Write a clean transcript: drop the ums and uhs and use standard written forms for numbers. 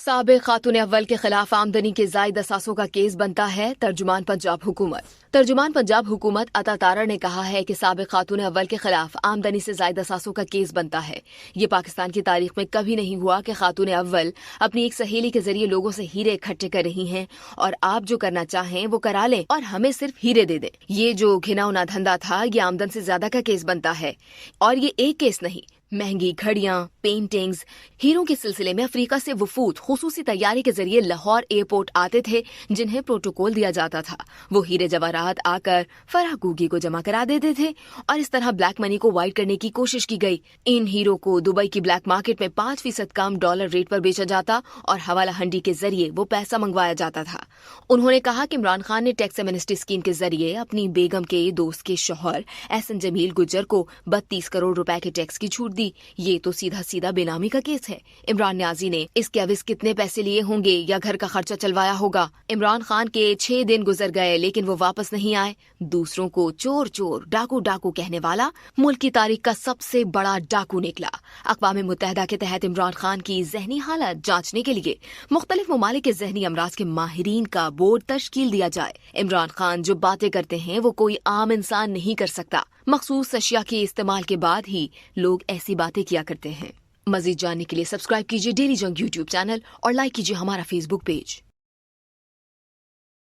साबिक खातून अव्वल के खिलाफ आमदनी के जायद असासों का केस बनता है। तर्जुमान पंजाब हुकूमत अता तारा ने कहा है कि साबिक खातून अव्वल के खिलाफ आमदनी से जायद असासों का केस बनता है। ये पाकिस्तान की तारीख में कभी नहीं हुआ कि खातून अव्वल अपनी एक सहेली के जरिए लोगों से हीरे इकट्ठे कर रही हैं और आप जो करना चाहें वो करा लें और हमें सिर्फ हीरे दे दें। ये जो घिनौना धंधा था ये आमदन से ज्यादा का केस बनता है। और ये एक केस नहीं, महंगी घड़ियां, पेंटिंग्स, हीरों के सिलसिले में अफ्रीका से वफूद खुसूसी तैयारी के जरिए लाहौर एयरपोर्ट आते थे जिन्हें प्रोटोकॉल दिया जाता था। वो हीरे जवाहरात आकर फराह गुगी को जमा करा देते थे और इस तरह ब्लैक मनी को वाइट करने की कोशिश की गई। इन हीरो को दुबई की ब्लैक मार्केट में 5% कम डॉलर रेट पर बेचा जाता और हवाला हंडी के जरिए वो पैसा मंगवाया जाता था। उन्होंने कहा कि इमरान खान ने टैक्स एमनेस्टी स्कीम के जरिए अपनी बेगम के दोस्त के शौहर एहसन जमील गुज्जर को 32 करोड़ रुपए के टैक्स की छूट। ये तो सीधा सीधा बेनामी का केस है। इमरान न्याजी ने इसके अवज़ कितने पैसे लिए होंगे या घर का खर्चा चलवाया होगा। इमरान खान के 6 दिन गुजर गए लेकिन वो वापस नहीं आए। दूसरों को चोर चोर, डाकू डाकू कहने वाला मुल्क की तारीख का सबसे बड़ा डाकू निकला। अक़वाम मुत्तहिदा के तहत इमरान खान की जहनी हालत जांचने के लिए मुख्तलिफ ममालिक के जहनी अमराज के माहिरीन का बोर्ड तश्कील दिया जाए। इमरान खान जो बातें करते हैं वो कोई आम इंसान नहीं कर सकता। मखसूस अशिया के इस्तेमाल के बाद ही लोग ऐसी बातें किया करते हैं। मजीद जानने के लिए सब्सक्राइब कीजिए डेली जंग यूट्यूब चैनल और लाइक कीजिए हमारा फेसबुक पेज।